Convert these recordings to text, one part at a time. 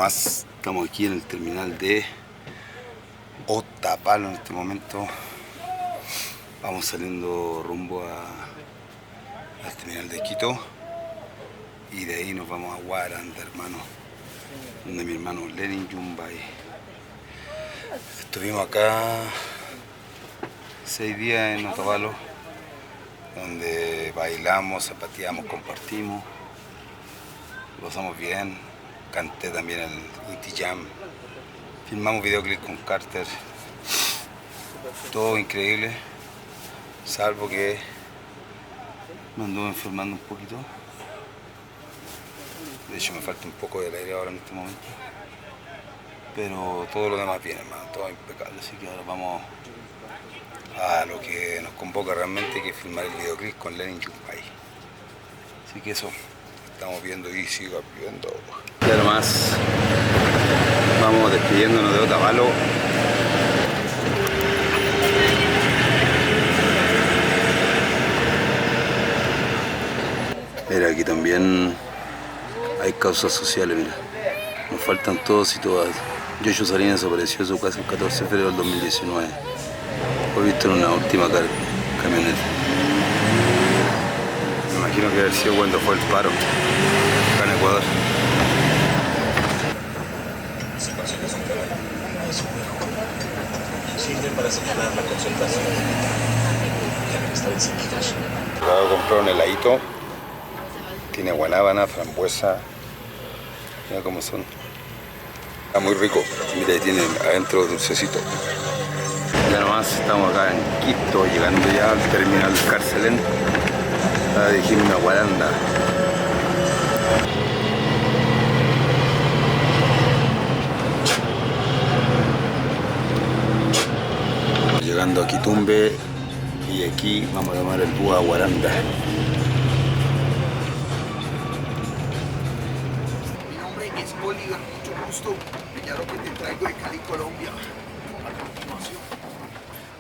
nomás, estamos aquí en el terminal de Otavalo en este momento. Vamos saliendo rumbo al terminal de Quito y de ahí nos vamos a Guaranda, hermano, donde mi hermano Lenin Yumbay. Estuvimos acá 6 días en Otavalo, donde bailamos, zapateamos, compartimos, lo pasamos bien. Canté también el Inti Jam, filmamos videoclip con Carter, todo increíble, salvo que me anduve enfermando un poquito. De hecho me falta un poco del aire ahora en este momento, pero todo lo demás bien, hermano, todo impecable. Así que ahora vamos a lo que nos convoca realmente, que es filmar el videoclip con Lenin Yumbay. Así que eso estamos viendo y sigo viendo. Ya nomás vamos despidiéndonos de Otavalo. Mira, aquí también hay causas sociales, mira. Nos faltan todos y todas. Yoyo Salinas desapareció de su casa el 14 de febrero del 2019. Fue visto en una última camioneta. Me imagino que haber sido cuando fue el paro acá en Ecuador. Sirve para señalar la concentración. Acabo de comprar un heladito. Tiene guanábana, frambuesa. Mira cómo son. Está muy rico. Mira, ahí tiene adentro dulcecito. Ya nomás estamos acá en Quito, llegando ya al terminal Carcelén. Para dirigirme a Guaranda. Llegando a Quitumbe y aquí vamos a tomar el bus a Guaranda. Mi nombre es Bolívar, mucho gusto. Mira lo que te traigo de Cali, Colombia. A continuación.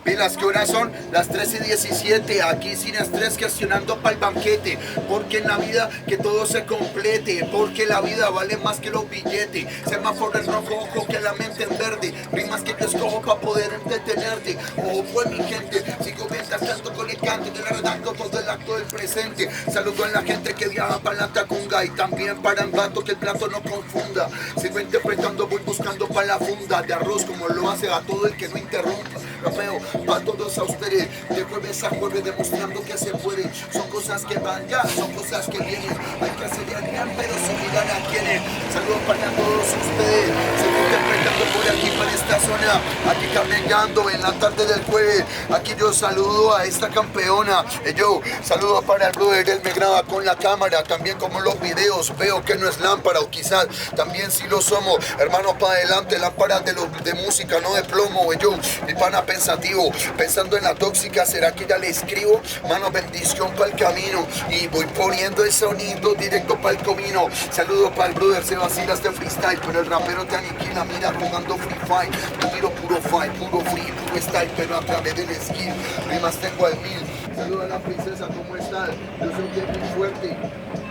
Pilas, ¿qué horas son? Las 13:17, aquí sin estrés gestionando para el banquete. Porque en la vida que todo se complete, porque la vida vale más que los billetes. Semáforo en rojo, ojo que la mente en verde. Rimas que yo escojo para poder entretenerte. Ojo pues mi gente, sigo mientras tanto con el canto. Yo le redacto todo el acto del presente. Saludo a la gente que viaja para la Tacunga y también para el vato que el plato no confunda. Sigo interpretando, voy buscando para la funda de arroz como lo hace a todo el que no interrumpa. Rapeo para todos a ustedes, de jueves a jueves demostrando que se puede. Son cosas que van ya, son cosas que vienen. Hay que hacer el gran, pero sin mirar a quienes. Saludos para todos ustedes. Sigo interpretando por aquí, para esta zona. Aquí caminando en la tarde del jueves. Aquí yo saludo a esta campeona. Yo saludo para el brother, él me graba con la cámara. También como los videos, veo que no es lámpara o quizás también si lo somos. Hermanos para adelante, lámparas de música, no de plomo. Yo, mi pana pensativo, pensando en la tóxica, ¿será que ya le escribo? Mano, bendición para el camino y voy poniendo el sonido directo para el comino. Saludo para el brother, se vacila este freestyle, pero el rapero te aniquila, mira, jugando free fight. Yo tiro puro fight, puro free, puro style, pero a través del skill, rimas tengo al 1000. Saludo a la princesa, ¿cómo estás? Yo soy bien muy fuerte,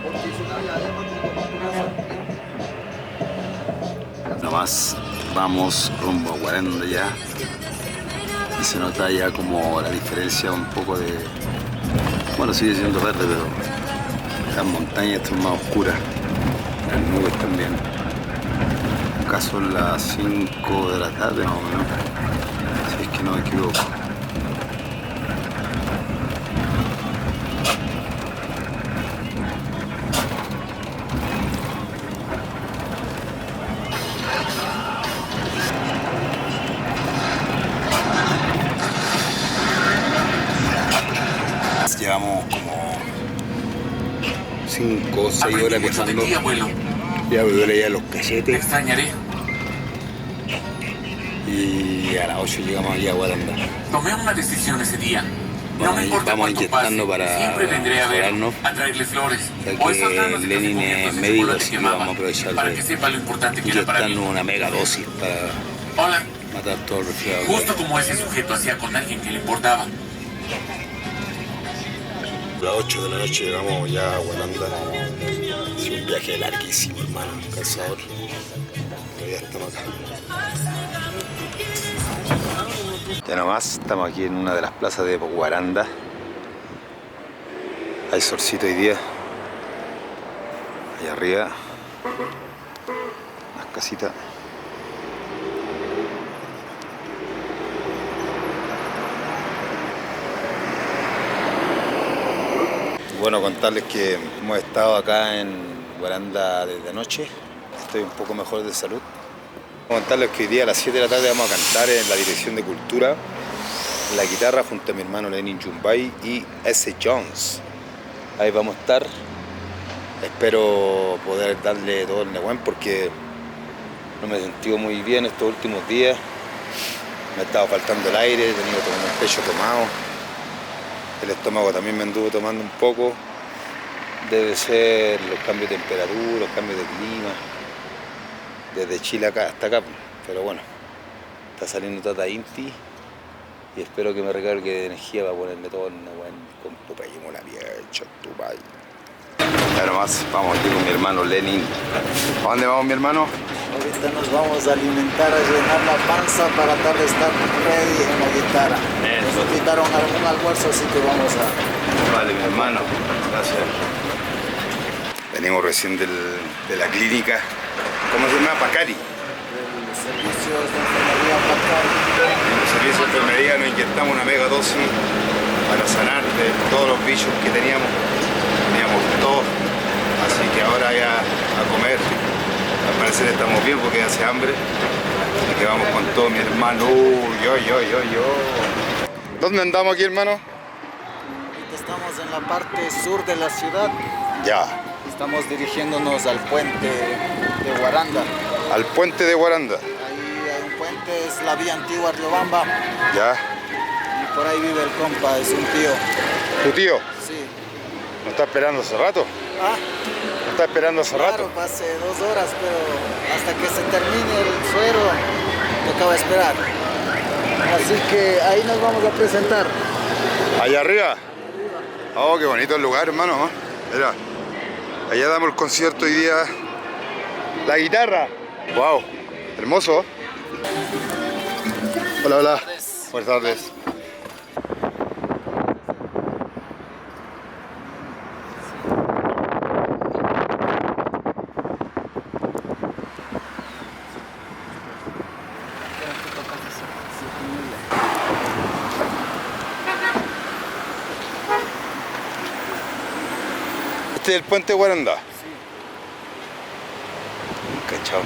porque es una diadema como una Nomás vamos rumbo a Guaranda ya. Y se nota ya como la diferencia un poco de... Bueno, sigue siendo verde, pero las montañas están más oscuras, las nubes también. Acá son las 5 de la tarde más o menos, si es que no me equivoco. Llevamos como 5 o 6 horas viajando. Ya me duele ya los Te cachetes. extrañaré. Y a las 8 llegamos allá a Guaranda. Tomé una decisión ese día. No Vamos me importa vamos cuánto inyectando pase, para siempre vendré a ver, mejorarnos. a traerle flores. Ya O esas ganas que de Lenin café es con médico, chocolate así que quemaba, vamos a aprovechar para de que sepa lo importante que era para mí. inyectarnos una mega dosis para Hola, matar todo el resfriado. justo como ese sujeto hacía con alguien que le importaba. A las 8 de la noche llegamos ya a Guaranda. sido un viaje larguísimo, hermano, cansador. Pero ya estamos acá. Ya nomás, estamos aquí en una de las plazas de Guaranda. Hay solcito hoy día. Allá arriba, unas casitas. Bueno, contarles que hemos estado acá en Guaranda desde anoche. Estoy un poco mejor de salud. Contarles que hoy día a las 7 de la tarde vamos a cantar en la Dirección de Cultura la guitarra junto a mi hermano Lenin Jumbay y S. Jones. Ahí vamos a estar. Espero poder darle todo el negüen porque no me he sentido muy bien estos últimos días. Me ha estado faltando el aire, he tenido como el pecho tomado. El estómago también me anduvo tomando un poco. Debe ser los cambios de temperatura, los cambios de clima. Desde Chile acá hasta acá. Pero bueno, está saliendo Tata Inti. Y espero que me recargue de energía para ponerme todo en con tu país, la vieja, tu país. Ya nomás, vamos aquí con mi hermano Lenin. ¿A dónde vamos, mi hermano? Ahorita nos vamos a alimentar, a llenar la panza para tarde estar ready en la guitarra. Nos invitaron a algún almuerzo, así que vamos a... Vale, mi hermano, gracias. Venimos recién de la clínica. ¿Cómo se llama? Pacari. Los servicios de enfermería Pacari. En los servicios de enfermería nos inyectamos una mega dosis para sanar de todos los bichos que teníamos. Teníamos todos. Así que ahora ya a comer. Al parecer estamos bien porque hace hambre. Así que vamos con todo, mi hermano. Yo. ¿Dónde andamos aquí, hermano? Ahorita estamos en la parte sur de la ciudad. Ya. Estamos dirigiéndonos al puente de Guaranda. Al puente de Guaranda. Ahí hay un puente, es la vía antigua Riobamba. Ya. Y por ahí vive el compa, es un tío. ¿Tu tío? Sí. ¿Nos está esperando hace rato? Ah, ¿Nos está esperando hace rato? claro, hace 2 horas, pero hasta que se termine el suero, tocaba esperar. Así que ahí nos vamos a presentar. Allá arriba. Oh, qué bonito el lugar, hermano. Mira, allá damos el concierto hoy día. La guitarra. Wow, hermoso. Hola, hola. Buenas tardes. ¿Este es el puente de Guaranda? Sí. Cachao.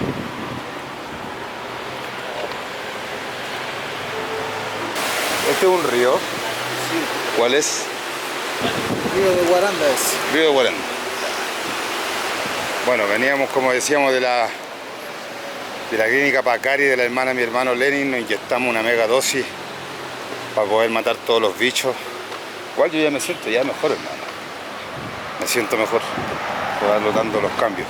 ¿Este es un río? Sí. ¿Cuál es? Río de Guaranda es. Río de Guaranda. Bueno, veníamos, como decíamos, de la clínica Pacari de la hermana de mi hermano Lenin. Nos inyectamos una mega dosis para poder matar todos los bichos. Igual yo ya me siento ya mejor, hermano. Me siento mejor, notando los cambios.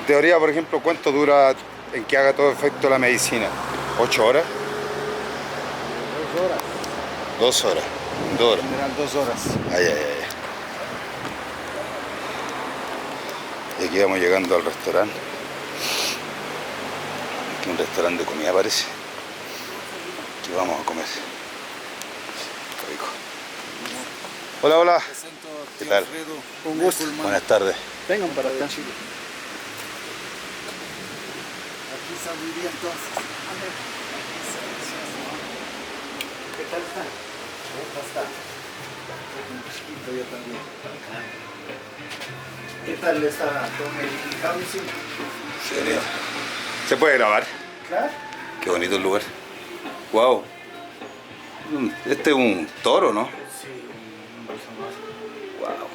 En teoría, por ejemplo, ¿cuánto dura en que haga todo efecto la medicina? ¿8 horas? 2 horas. 2 horas. 2 horas. General 2 horas. Ay. Y aquí vamos llegando al restaurante. Aquí un restaurante de comida parece. Aquí vamos a comer. Qué rico. Hola, hola. ¿Qué tal? Un gusto. Buenas tardes. Vengan para acá. Aquí saldría entonces. ¿Qué tal está? ¿Cómo está? Un chiquito yo también. ¿Qué tal está con el cambio? ¿Serio? ¿Se puede grabar? Claro. Qué bonito el lugar. Wow. Este es un toro, ¿no? Sí, un bolso más. Wow.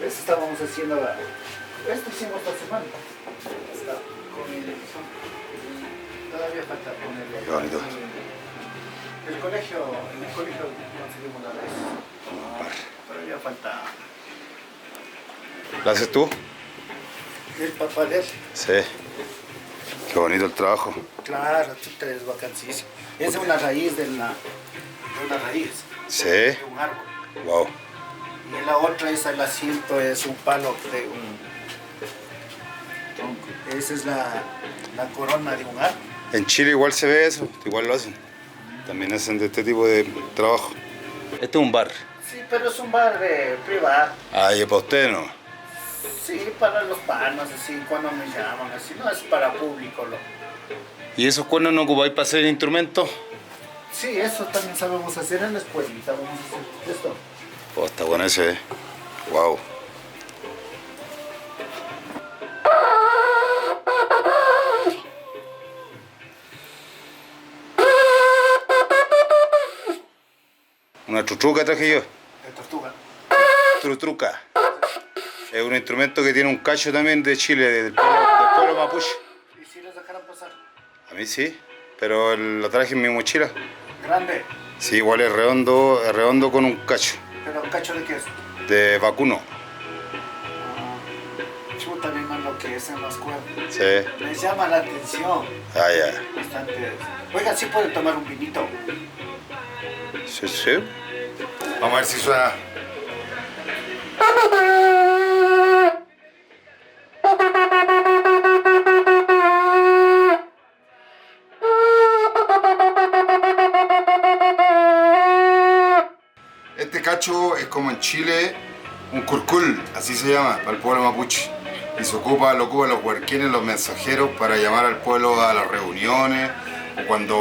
Eso estábamos haciendo ahora. Esto hicimos esta semana. Está con el... Todavía falta ponerle. Qué bonito. En el colegio conseguimos la vez. Todavía falta. ¿Lo haces tú? El papalel. Sí. Qué bonito el trabajo. Claro, chuta, es vacancísimo. Es una raíz de una raíz. Sí. De un árbol. Wow. Y la otra es el asiento, es un palo de tronco. Esa es la corona de un árbol. En Chile igual se ve eso, igual lo hacen. También hacen de este tipo de trabajo. Este es un bar. Sí, pero es un bar privado. Ah, y para ustedes no. Sí, para los panos, así, cuando me llaman, así, no es para público. ¿Y esos cuernos no ocupáis para hacer instrumentos? Sí, eso también sabemos hacer en la escuelita, vamos a hacer esto. Oh, está bueno ese, Wow. Una trutruca traje yo. De tortuga. Trutruca. Es un instrumento que tiene un cacho también de Chile, del pueblo mapuche. ¿Y si los dejaran pasar? A mí sí, pero lo traje en mi mochila. Grande. Sí, igual es redondo con un cacho. ¿Pero cacho de qué es? De vacuno. Chuta, bien lo que es en las cuerdas. Sí. Les llama la atención. Ah, ya. Bastante. Oigan, ¿sí pueden tomar un vinito? Sí, sí. Vamos a ver si suena. Este cacho es como en Chile un curcul, así se llama, para el pueblo mapuche. Y lo ocupan los huerquines, los mensajeros, para llamar al pueblo a las reuniones. O cuando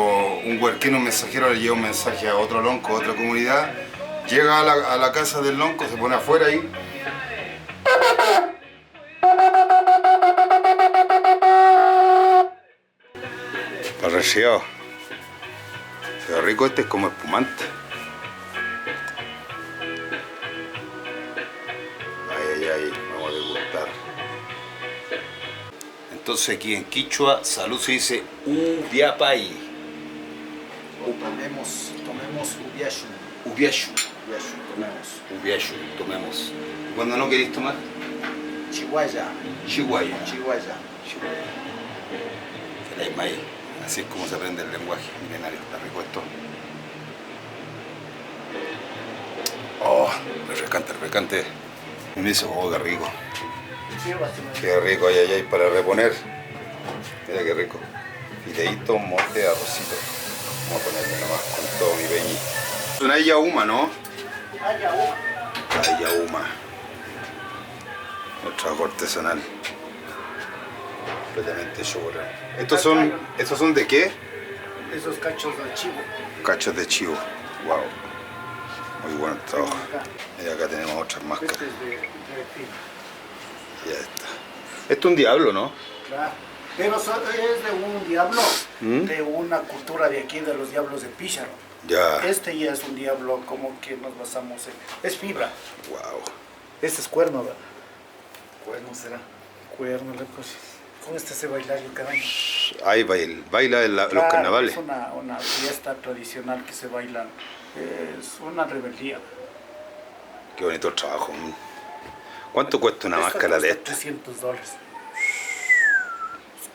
un huerquino, un mensajero, le lleva un mensaje a otro lonco, a otra comunidad, llega a la casa del lonco, se pone afuera ahí. Para resfriado. Pero rico, este es como espumante. Ay, vamos a degustar. Entonces aquí en Quichua, salud se dice ubiapay. Tomemos ubiashu. Ubiashu. Ubiashu, Tomemos. Cuando no queréis tomar, Chihuahua. chihuahua. Chihuahua. El maíz. Así es como se aprende el lenguaje milenario. Está rico esto. Oh, refrescante. Y me dice, oh, qué rico. Qué rico, ay, para reponer. Mira qué rico. Fideíto, mote, arrocito. Vamos a ponerle nomás con todo mi peñi. Es una yauma, ¿no? La yauma. Nuestro trabajo artesanal. Completamente chocolate. ¿Estos son de qué? Esos cachos de chivo. Cachos de chivo. Wow. Muy bueno el trabajo. Y acá tenemos otras máscaras. Este es de pino. Ya está. Esto es un diablo, ¿no? Claro. Pero es de un diablo, de una cultura de aquí, de los diablos de Pícharo. Ya. Este ya es un diablo como que nos basamos en... Es fibra. Wow. Este es cuerno, ¿verdad? Cuerno será. Cuerno, pues. Con este se baila el cada año. Ahí baila los carnavales. Es una fiesta tradicional que se baila. Es una rebeldía. Qué bonito el trabajo. ¿Cuánto cuesta una máscara de esta? $300.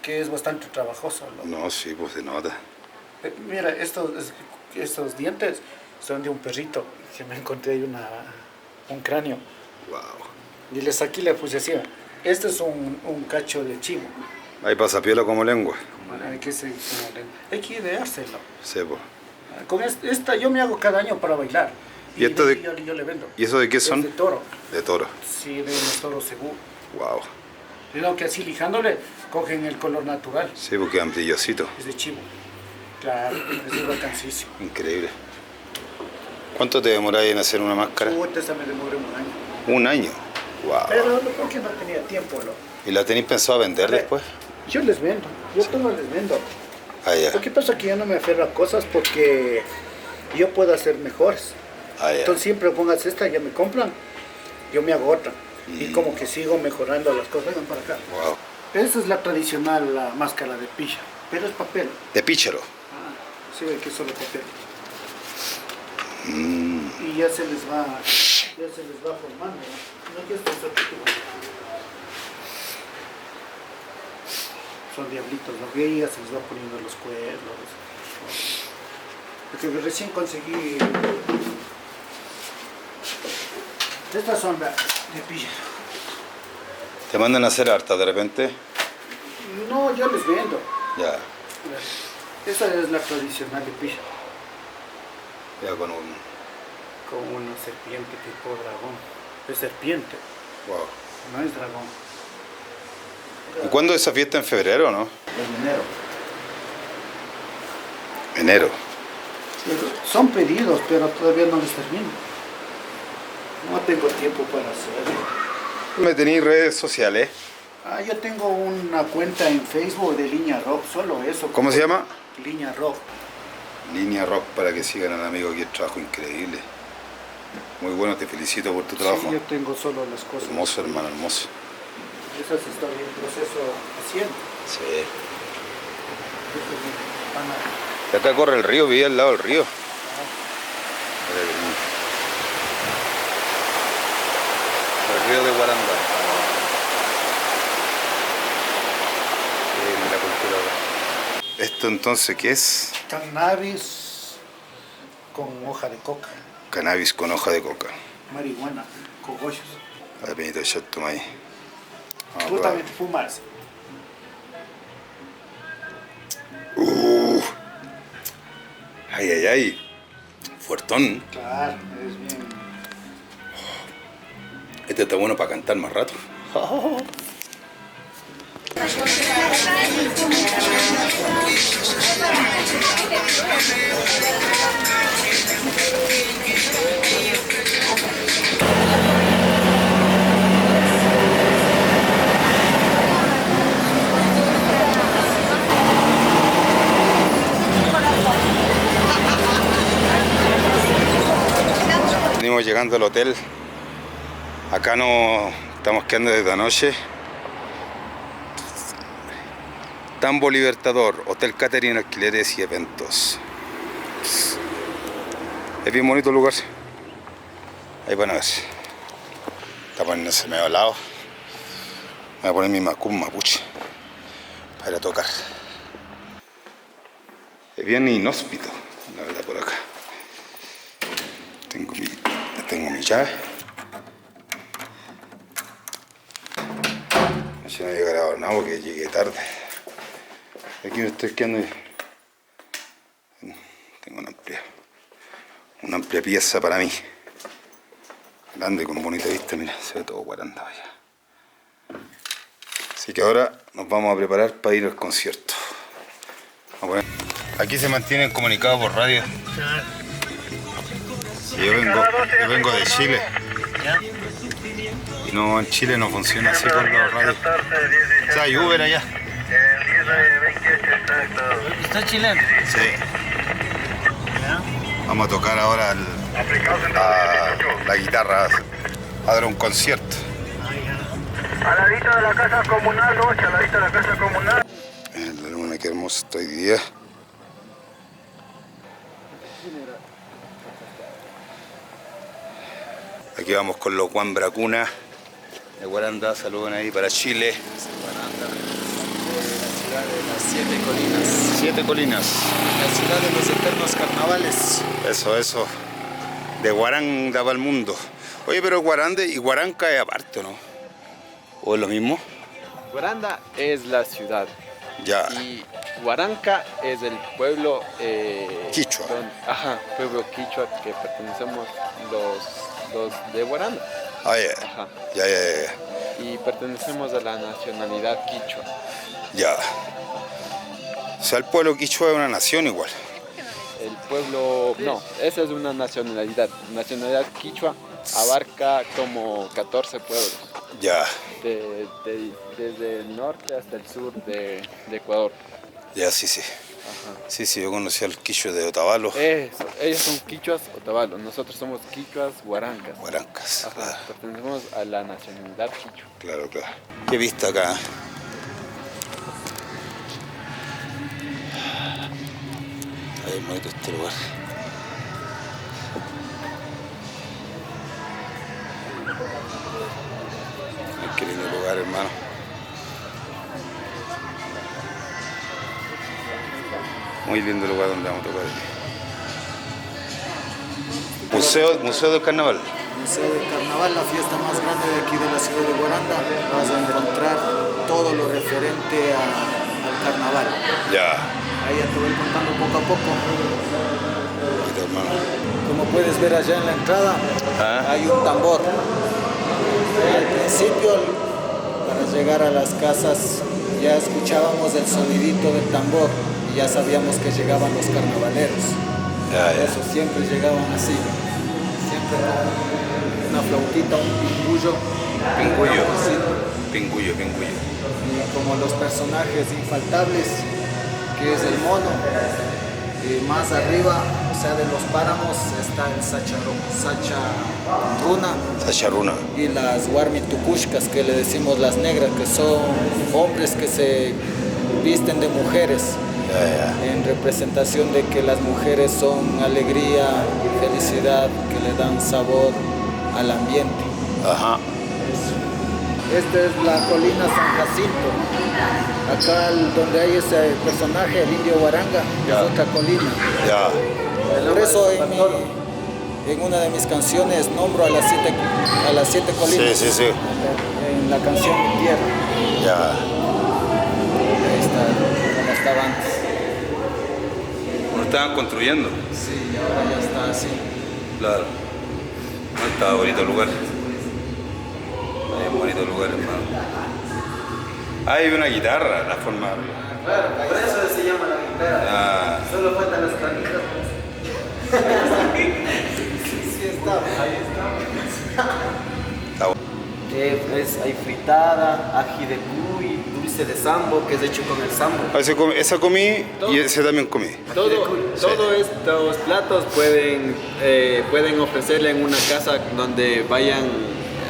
Que es bastante trabajoso, ¿no? No, sí, pues se nota. Mira, estos dientes son de un perrito que me encontré ahí un cráneo. Wow. Y le saqué la puse así. Este es un cacho de chivo. Ahí pasa piola como lengua. Hay que ideárselo. Sí, pues. Con esta yo me hago cada año para bailar. ¿Y esto de- yo le vendo. ¿Y eso de qué Es son? de toro. De toro. Sí, de los toros seguro. Wow. Creo que así lijándole cogen el color natural. Sí, porque quedan brillositos. Es de chivo. Claro, es vacancísimo. Increíble. ¿Cuánto te demoráis en hacer una máscara? Esta me demoré un año. Un año. Wow. Pero no porque no tenía tiempo, ¿no? ¿Y la tenéis pensado vender A ver, después? Yo les vendo, yo todo les vendo. Ah, ya. Lo que pasa es que yo no me aferro a cosas porque yo puedo hacer mejores. Ah, ya. Entonces siempre pongas esta, ya me compran, yo me hago otra. Y como que sigo mejorando las cosas. Vengan para acá. Wow. Esa es la tradicional, la máscara de picha, pero es papel. De pícharo. Sí, ve que es solo papel. Y ya se les va formando. No que esto es otro tipo. Son diablitos, ¿no? Y ya se les va poniendo los cuernos. Porque recién conseguí. Estas son de pilla. ¿Te mandan a hacer harta de repente? No, yo les vendo. Ya, Esa es la tradicional de Pisha, ya con un... con una serpiente tipo dragón. Es serpiente, Wow. no es dragón. ¿Y cuándo es esa fiesta? ¿En febrero o no? En enero. Enero. Son pedidos, pero todavía no les termino. No tengo tiempo para hacerlo. ¿Me tenéis redes sociales? Yo tengo una cuenta en Facebook de Línea Rock, solo eso. ¿Cómo se llama? Línea Rock. Línea Rock, para que sigan al amigo aquí, el trabajo increíble. Muy bueno, te felicito por tu trabajo. Sí, yo tengo solo las cosas. Hermoso, hermano, hermoso. Esas están en proceso haciendo. Sí. Y acá corre el río, viví al lado del río. El río de Guaranda. La cultura. ¿Esto entonces qué es? Cannabis con hoja de coca, Cannabis con hoja de coca. marihuana, cogollos. A ver, Benito, ya toma ahí. Vamos a Tú probar. también fumas. Ay, ay, ay. Fuertón. Claro, es bien. Este está bueno para cantar más rato. Venimos llegando al hotel. Acá no estamos quedando desde anoche. Tambo Libertador, Hotel Catering, alquileres y eventos. Es bien bonito el lugar. Ahí van a ver. Está poniéndose medio al lado. Voy a poner mi macum mapuche para ir a tocar. Es bien inhóspito, la verdad, por acá. Tengo mi llave. No he llegado nada porque llegué tarde. Aquí me estoy quedando y tengo una amplia pieza para mí. Grande, con bonita vista, mira, se ve todo Guaranda allá. Así que ahora nos vamos a preparar para ir al concierto. Aquí se mantienen comunicados por radio. Sí, yo vengo de Chile. Y no, en Chile no funciona así con los radios. O sea, hay Uber allá. ¿Usted es chileno? Sí. Vamos a tocar ahora la guitarra, a dar un concierto. A la vista de la casa comunal, noche, a la vista de la casa comunal. La luna, qué hermosa está hoy día. Aquí vamos con los Juan Bracuna de Guaranda, saludan ahí para Chile. Guaranda, la ciudad de las 7 colinas. 7 colinas. La ciudad de los eternos carnavales. Eso. De Guaranda para el mundo. Oye, pero Guaranda y Guaranca es aparte, ¿no? ¿O es lo mismo? Guaranda es la ciudad Ya. y Guaranca es el pueblo Quichua. pueblo quichua que pertenecemos los de Guaranda. Ah, ya. Ajá. Ya. Y pertenecemos a la nacionalidad quichua. Ya. O sea, el pueblo quichua es una nación igual. El pueblo, no, esa es una nacionalidad. Nacionalidad quichua abarca como 14 pueblos. Ya. Desde el norte hasta el sur de Ecuador. Ya, sí. Ajá. Sí, yo conocí al quichua de Otavalo. Eso, ellos son quichuas otabalos, nosotros somos quichuas guarancas. Guarancas. Ajá, Claro. pertenecemos a la nacionalidad quichua. Claro. Qué vista acá. Ahí es bonito este lugar. Ay, qué lindo lugar, hermano. Muy lindo lugar donde vamos a tocar aquí. Museo del Carnaval. Museo del Carnaval, la fiesta más grande de aquí de la ciudad de Guaranda. Vas a encontrar todo lo referente al carnaval. Ya. Ahí ya te voy contando poco a poco. Ahorita, hermano. Como puedes ver allá en la entrada, hay un tambor. Al principio, para llegar a las casas, ya escuchábamos el sonidito del tambor y ya sabíamos que llegaban los carnavaleros. Ya. Eso siempre llegaban así, siempre con una flautita, un pingullo. Pingullo. Sí. Pingullo. Y como los personajes infaltables, que es el mono, y más arriba, o sea, de los páramos, está el Sacharuna. y las Warmitukushkas, que le decimos las negras, que son hombres que se visten de mujeres, en representación de que las mujeres son alegría, felicidad, que le dan sabor al ambiente. Ajá. Esta es la colina San Jacinto. Acá donde hay ese personaje, el indio Guaranga, Ya. es otra colina. Ya. Por eso en una de mis canciones nombro a las siete colinas. Sí. En la canción Mi Tierra. Ya. Ahí está, como estaba antes. Lo estaban construyendo. Sí, ahora ya está así. Claro. No, está bonito el lugar. Hay un bonito lugar, hermano. Hay una guitarra, la forma. Claro, por eso se llama la guitarra. Ah. Solo faltan las canitas. Sí está, ahí está. Está bueno. Hay fritada, ají de cuy, dulce de sambo, que es hecho con el sambo. Esa comí y ese también comí. Todos estos platos pueden ofrecerle en una casa donde vayan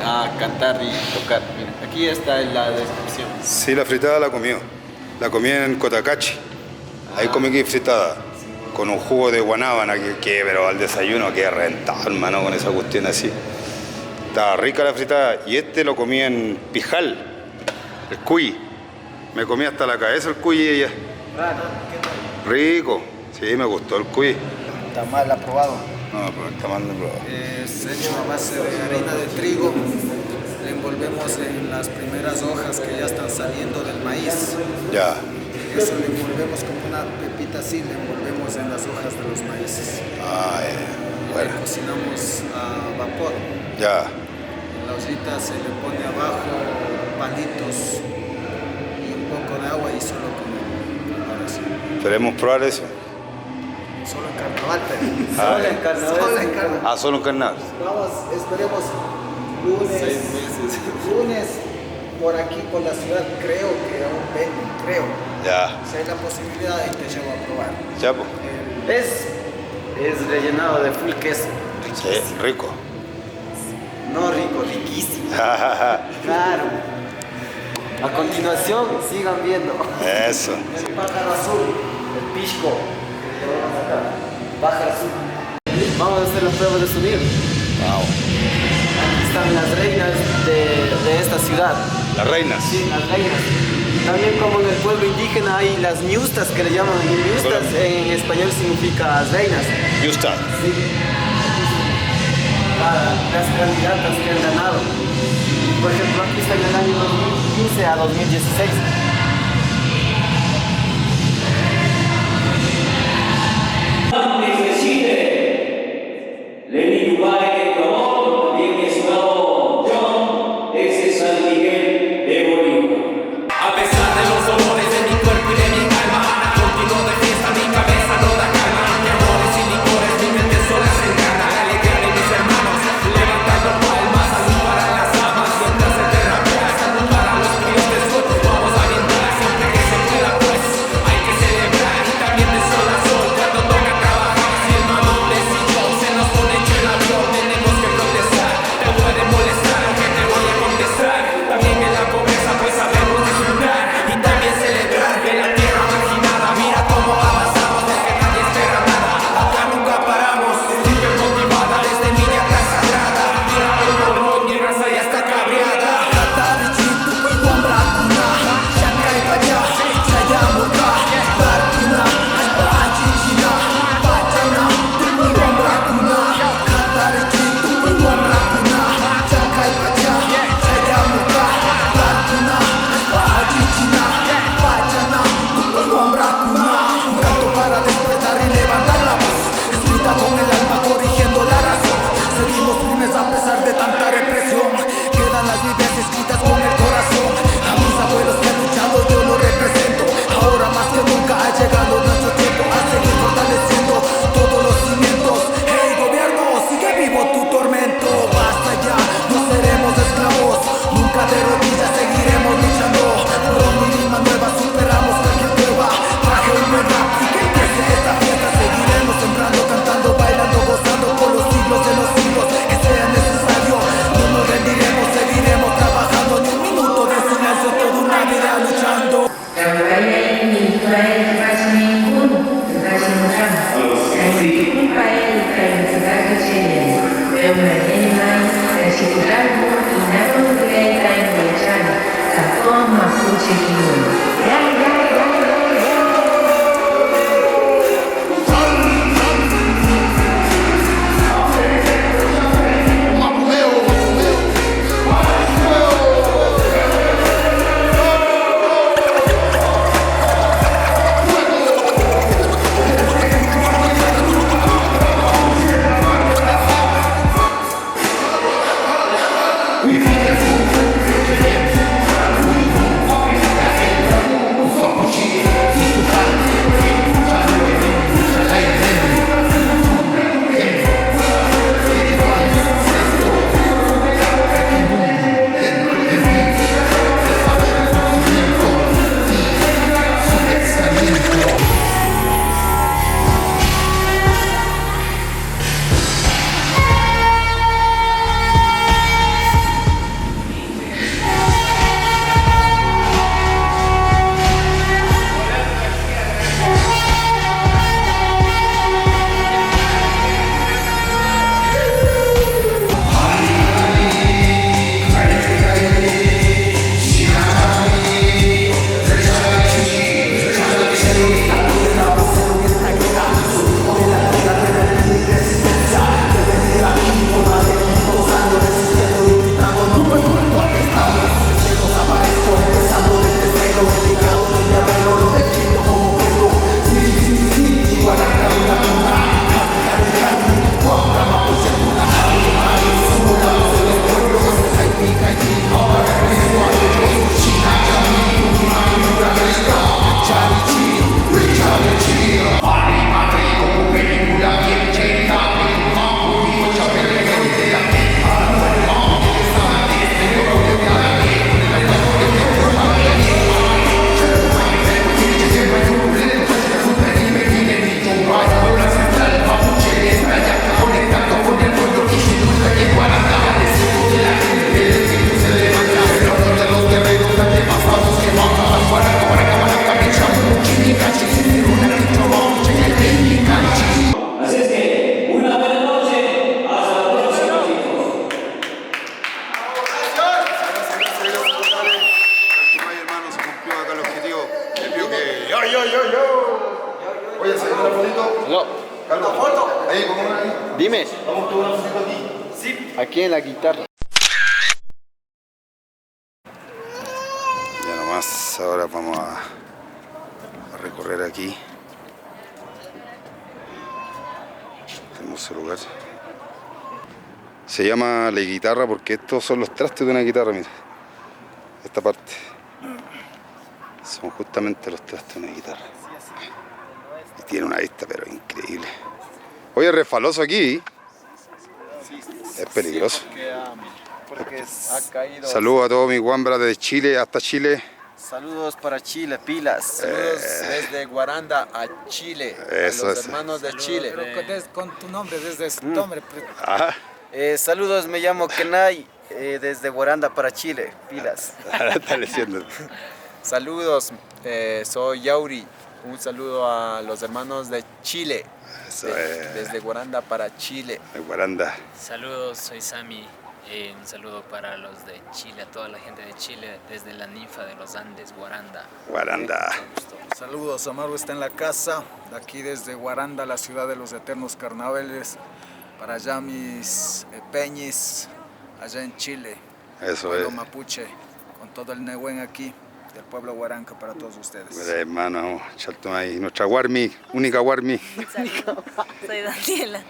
a cantar y tocar. Mira, aquí está en la descripción. Sí, la fritada la comió. La comí en Cotacachi. Ahí comí que fritada. Con un jugo de guanábana pero al desayuno que rentado, hermano, con esa cuestión así. Estaba rica la fritada. Y lo comí en Pijal, el cuy. Me comí hasta la cabeza el cuy y ella. Rico. Sí, me gustó el cuy. Tamal aprobado. No, pero el tamal no lo... Es hecho a base de harina de trigo. Le envolvemos en las primeras hojas que ya están saliendo del maíz. Ya. Eso le envolvemos como una pepita así, le envolvemos en las hojas de los maíces. Ah, bueno. Le cocinamos a vapor. Ya. En la ollita se le pone abajo palitos y un poco de agua y solo con preparación. Queremos probar eso. Solo en carnaval, pero. Solo en carnaval. Solo en carnaval. Ah, solo en carnaval. Vamos, esperemos lunes. 6 meses. Lunes por aquí, por la ciudad, creo que aún venden, creo. Ya. Si hay la posibilidad, ahí te llevo a probar. Ya, pues. Es rellenado de full queso. Sí, rico. No rico, riquísimo. Claro. A continuación, sigan viendo. Eso. El pájaro azul, el pisco. Pájaro azul. Vamos a hacer las pruebas de sonido. Wow. Aquí están las reinas de esta ciudad. Las reinas. Sí, las reinas. También como en el pueblo indígena hay las ñustas que le llaman ñustas, en español significa reinas. Justa. Sí. Las candidatas que han ganado. Por ejemplo, aquí está en el año 2015 a 2016. Lenny Dubai, también es nuevo John, ese es San Miguel de Bolívar. A pesar de los dolores de mi cuerpo y de mi alma, continúo de fiesta, mi cabeza no da calma. Mi amores y licores, mi mente sola se encarna. La alegría de mis hermanos, levantando palmas, salud para las amas. Mientras se derrama, salud para los críos de sur, vamos a brindar. Oye, ¿se una fotito? No. Carlos, foto. Ahí, ¿cómo ahí? Dime. Vamos a tomar una fotito aquí. Sí. Aquí en la guitarra. Ya nomás, ahora vamos a recorrer aquí. Hermoso lugar. Se llama la guitarra porque estos son los trastes de una guitarra, mira. Esta parte. Son justamente los trastes de una guitarra. Y tiene una vista pero increíble. Oye, resbaloso aquí. Es peligroso. Porque ha caído. Saludos a todos mis guambras desde Chile hasta Chile. Saludos para Chile, pilas. Saludos desde Guaranda a Chile. Eso a los es. hermanos de Chile. Pero con tu nombre, desde tu nombre. Ajá. Saludos, me llamo Kenai, desde Guaranda para Chile, pilas. Está diciendo. Saludos, soy Yauri. Un saludo a los hermanos de Chile. Eso es. Desde Guaranda para Chile. De Guaranda. Saludos, soy Sami. Un saludo para los de Chile, a toda la gente de Chile, desde la ninfa de los Andes, Guaranda. Guaranda. Saludos, Amaru está en la casa, de aquí desde Guaranda, la ciudad de los eternos carnavales, para allá mis peñis, allá en Chile. Eso pueblo es. mapuche, con todo el Nehuen aquí, del pueblo Huaranca para todos ustedes. Mira, hermano, Chaltomay, nuestra Warmi, única Warmi. Soy Daniela.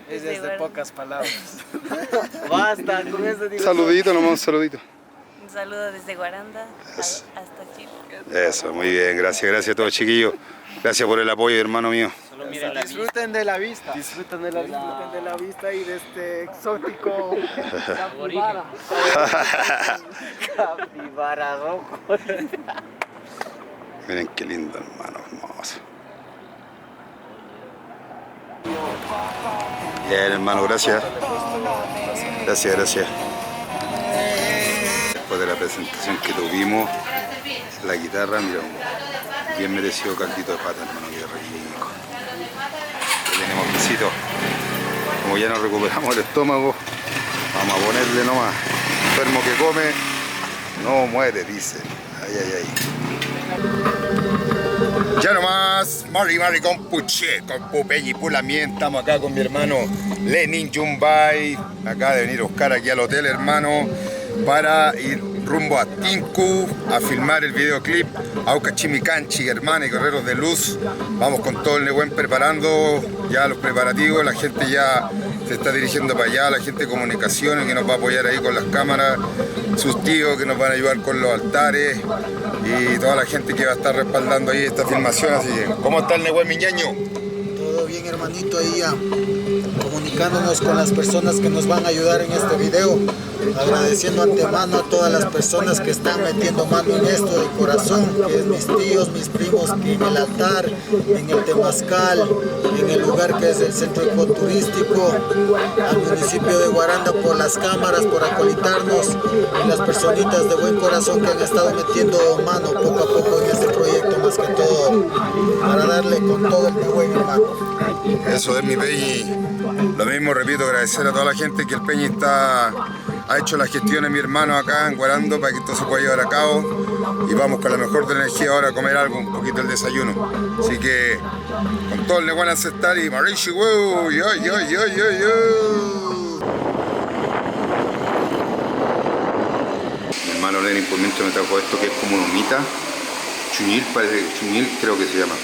Es de pocas palabras. Basta, con eso digo. Saludito nomás, un saludito. Un saludo desde Guaranda Eso. hasta Chile. Eso, muy bien, gracias a todos chiquillos. Gracias por el apoyo, hermano mío. Disfruten de la vista. Disfrutan de la vida. Disfruten de la vista y de este exótico Capibara. Capibara rojo. Miren qué lindo, hermano, hermoso. Bien, hermano, gracias. Gracias. Después de la presentación que tuvimos, la guitarra, mira, bien merecido caldito de pata, hermano, que rico. Aquí tenemos quesito. Como ya nos recuperamos el estómago, vamos a ponerle nomás. Enfermo que come, no muere, dice. Ay, ay, ay. Ya nomás, Mari con Puché, con Pupeñi Pulamien. Estamos acá con mi hermano Lenin Yumbay. Acaba de venir a buscar aquí al hotel, hermano, para ir rumbo a Tinku a filmar el videoclip Auca Chimicanchi, hermano, y Guerreros de Luz. Vamos con todo el Nehuen preparando ya los preparativos. La gente ya se está dirigiendo para allá, la gente de comunicaciones que nos va a apoyar ahí con las cámaras, sus tíos que nos van a ayudar con los altares y toda la gente que va a estar respaldando ahí esta filmación. Así que, ¿cómo está el Nehuen, mi ñaño? Todo bien, hermanito, ahí ya comunicándonos con las personas que nos van a ayudar en este video, agradeciendo antemano a todas las personas que están metiendo mano en esto de corazón, que es mis tíos, mis primos, que en el altar, en el temazcal, en el lugar que es el centro ecoturístico, al municipio de Guaranda por las cámaras, por acolitarnos, y las personitas de buen corazón que han estado metiendo mano poco a poco en este proyecto, más que todo para darle con todo el buen hermano. Eso es mi Peñi. Lo mismo, repito, agradecer a toda la gente que el Peñi ha hecho las gestiones, mi hermano, acá en Guarando, para que esto se pueda llevar a cabo. Y vamos con la mejor de la energía ahora a comer algo, un poquito el desayuno. Así que, con todo el Nehuen ancestral y Marichi, wow, yo. Mi hermano Lenin por mientras me trajo esto que es como una humita. Chuñil, parece que chuñil creo que se llama.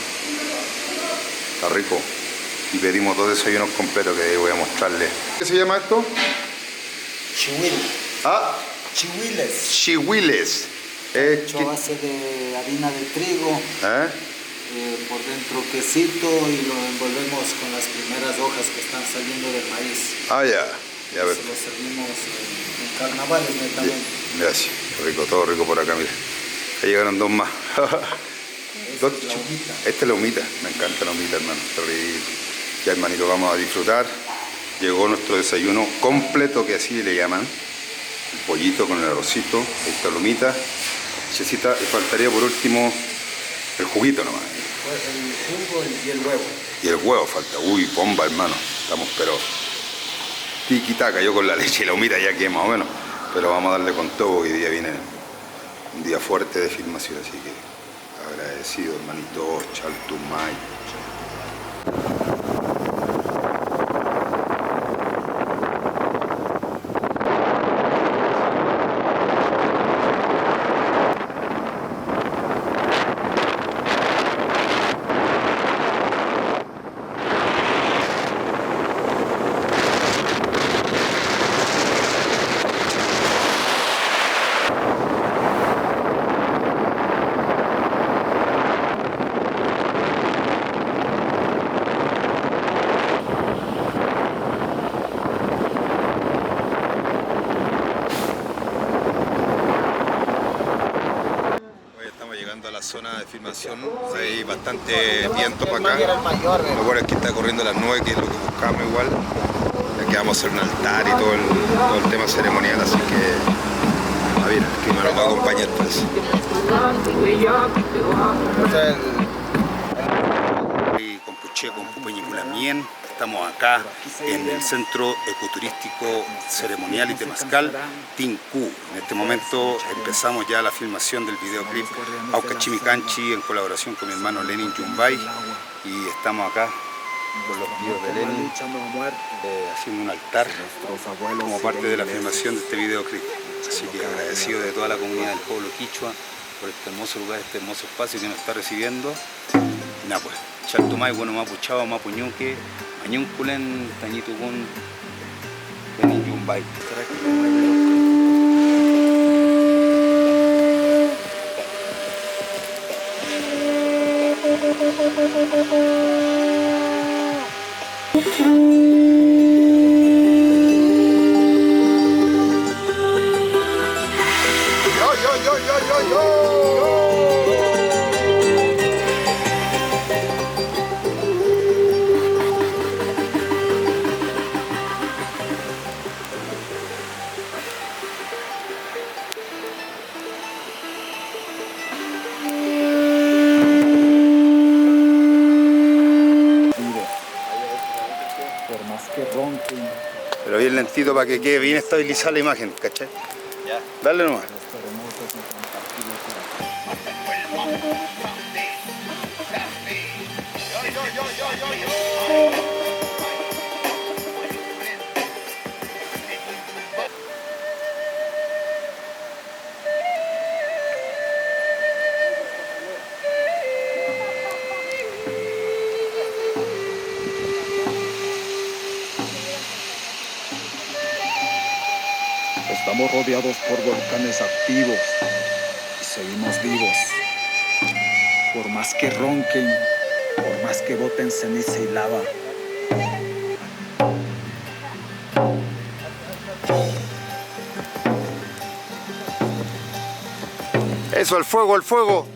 Está rico. Y pedimos 2 desayunos completos que voy a mostrarles. ¿Qué se llama esto? Chihuil. Ah. Chihuiles. Chihuiles. Hecho a base de harina de trigo. Por dentro quesito y lo envolvemos con las primeras hojas que están saliendo del maíz. Ah, ya. Ya ves. Lo servimos en carnavales netamente. Gracias. Rico, todo rico por acá, mira. Ahí llegaron 2 más. Esta es la humita. Me encanta la humita, hermano. Está rico. Ya, hermanito, vamos a disfrutar. Llegó nuestro desayuno completo, que así le llaman. El pollito con el arrocito, esta lumita, chesita, y faltaría por último el juguito nomás. El jugo y el huevo. Y el huevo falta. Uy, bomba, hermano. Estamos pero tiki-taka. Yo con la leche y la humita ya que más o menos. Pero vamos a darle con todo, porque hoy día viene un día fuerte de filmación, así que agradecido, hermanito. Chaltumay. Zona de filmación, hay bastante viento para acá. Lo bueno es que está corriendo las nubes, que es lo que buscamos igual. Aquí vamos a hacer un altar y todo el tema ceremonial, así que a ver, que me nos va a acompañar pues. Con Puché, con Pupeñi Pulamien. Estamos acá en el Centro Ecoturístico Ceremonial y Temazcal, Tinku. En este momento empezamos ya la filmación del videoclip Auca Chimicanchi en colaboración con mi hermano Lenin Yumbay. Y estamos acá con los tíos de Lenin haciendo un altar como parte de la filmación de este videoclip. Así que agradecido de toda la comunidad del pueblo quichua por este hermoso lugar, este hermoso espacio que nos está recibiendo. Nada pues, Chaltumay, bueno, Mapuchao, Mapuñuque, Mañunculen, Tañitucún, Lenin Yumbay. lentito para que quede bien estabilizada la imagen, ¿cachai? Ya. Dale nomás. Estamos rodeados por volcanes activos y seguimos vivos. Por más que ronquen, por más que boten ceniza y lava. Eso, el fuego, el fuego.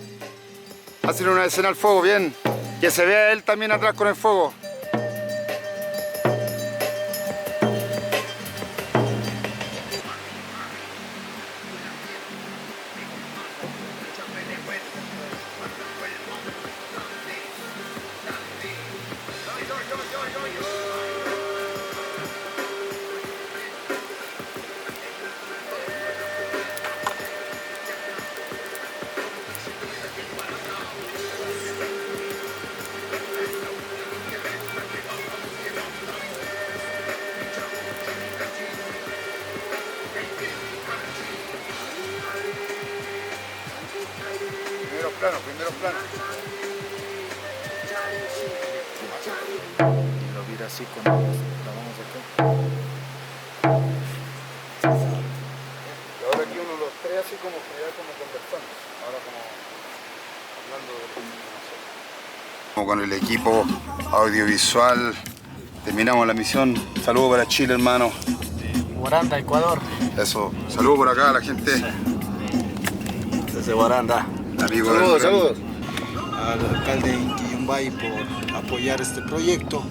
Hacen una escena al fuego, bien. Que se vea él también atrás con el fuego. Primero plano. Lo mira así cuando grabamos acá. Y ahora aquí uno los tres así como conversando. Ahora como hablando de lo que con el equipo audiovisual terminamos la misión. Saludos para Chile, hermano. Guaranda, Ecuador. Eso, saludos por acá a la gente. Desde Guaranda. Amigo Saludos. Al alcalde Inti Yungay por apoyar este proyecto,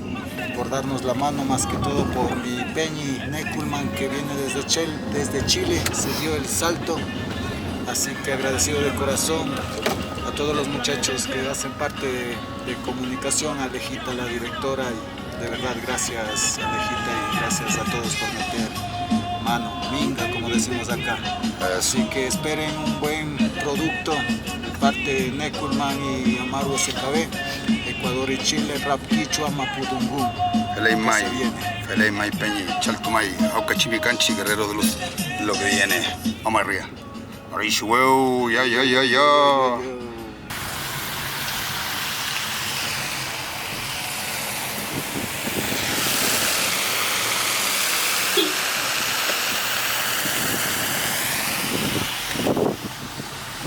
por darnos la mano, más que todo por mi Peñi Neculman, que viene desde Chile, se dio el salto. Así que agradecido de corazón a todos los muchachos que hacen parte de comunicación, a Alejita, la directora, y de verdad gracias Alejita y gracias a todos por meter mano, minga, como decimos acá. Así que esperen un buen producto de parte de Neculman y Amaru SKB, Ecuador y Chile, Rap Quichua, Mapudungún. Felay May Peñi, Chaltumay, Auca Chimicanchi, Guerrero de Luz, lo que viene. Vamos arriba. Arishueu, ya.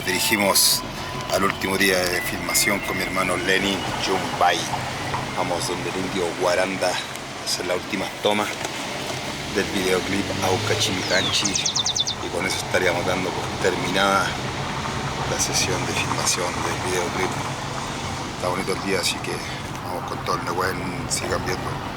Dirigimos al último día de filmación con mi hermano Lenin Yumbay. Vamos donde el indio Guaranda a hacer las últimas tomas del videoclip Auca Chimicanchi, y con eso estaríamos dando por terminada la sesión de filmación del videoclip. Está bonito el día, así que vamos con todo el Nehuen, sigan viendo.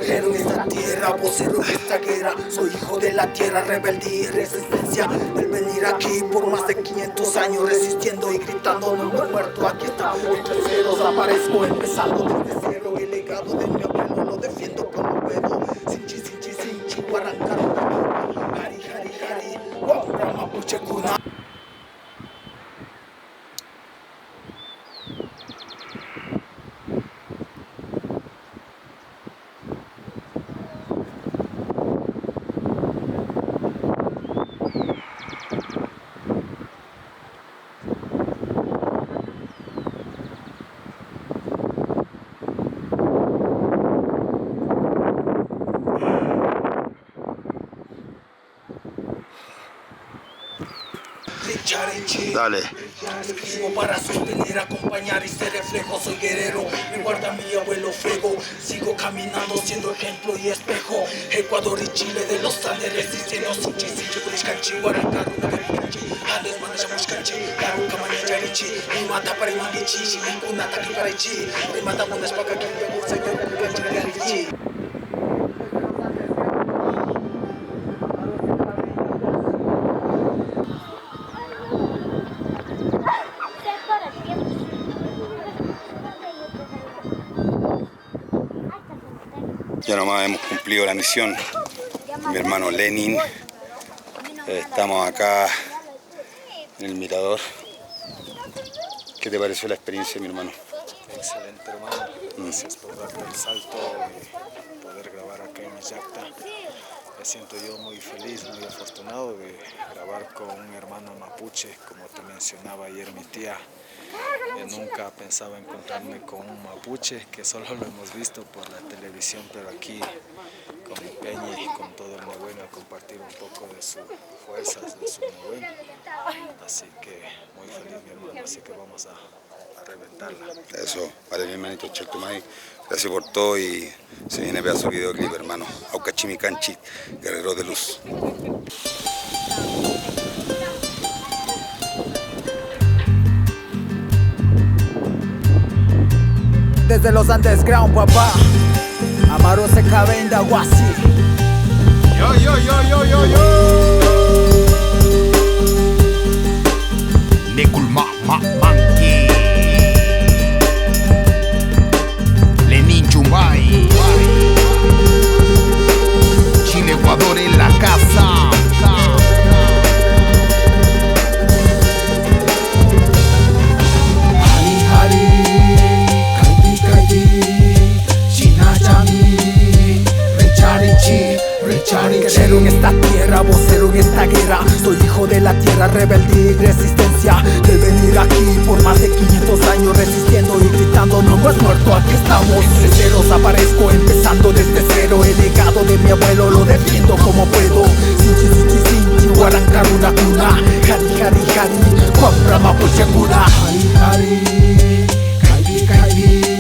En esta tierra, vocero de esta guerra, soy hijo de la tierra, rebeldía y resistencia. El venir aquí por más de 500 años resistiendo y gritando no me he muerto, aquí está. Entre ceros aparezco empezando desde cero, el legado de mi abuelo lo defiendo como puedo. Sinchi, guarancaro, hari, guapura, mapuche, cuna. Dale. Escribo para sostener, acompañar y ser reflejo. Soy guerrero, me guarda mi abuelo fuego. Sigo caminando siendo ejemplo y espejo. Ecuador y Chile de los Andes resistiendo. Sinchi, Kulishkanchi, Guarancaro, Navepicanchi, Andes, Manashamushkanchi, Karuka, Manacharichi, Mata para Imangichi, Kunata Kiparichi, Mata Munaspaka, Kiyabu, Señor, Kukanchi, Ya nomás hemos cumplido la misión. Mi hermano Lenin. Estamos acá en el mirador. ¿Qué te pareció la experiencia, mi hermano? Excelente, hermano. Gracias por darte el salto y poder grabar acá en Illacta. Me siento yo muy feliz, muy afortunado de grabar con un hermano mapuche, como te mencionaba ayer mi tía. Nunca pensaba encontrarme con un mapuche, que solo lo hemos visto por la televisión, pero aquí con mi Peñi y con todo el Nehuen a compartir un poco de sus fuerzas, de su Nehuen. Así que muy feliz, mi hermano, así que vamos a reventarla. Eso, vale, mi hermanito Cheltumay. Gracias por todo y se viene pedazo de videoclip, hermano. Aucachimicanchi, Guerrero de Luz. Desde los underground, papá. Amaro se cabe en Daguasi. Yo, yo, yo, yo, yo, yo. Nekulma, Monkey. Lenin Chumbay. Chile, Ecuador en la casa. Guerrero en esta tierra, vocero en esta guerra. Soy hijo de la tierra, rebeldía y resistencia. De venir aquí por más de 500 años resistiendo y gritando no hemos muerto, aquí estamos. Entre ceros aparezco empezando desde cero. El legado de mi abuelo lo defiendo como puedo. Sinchi, sinchi, sinchi, guarancaruna cuna. Hari, hari, hari, Kwamra Mapuche cuna. Hari, hari, kaibi, kaibi.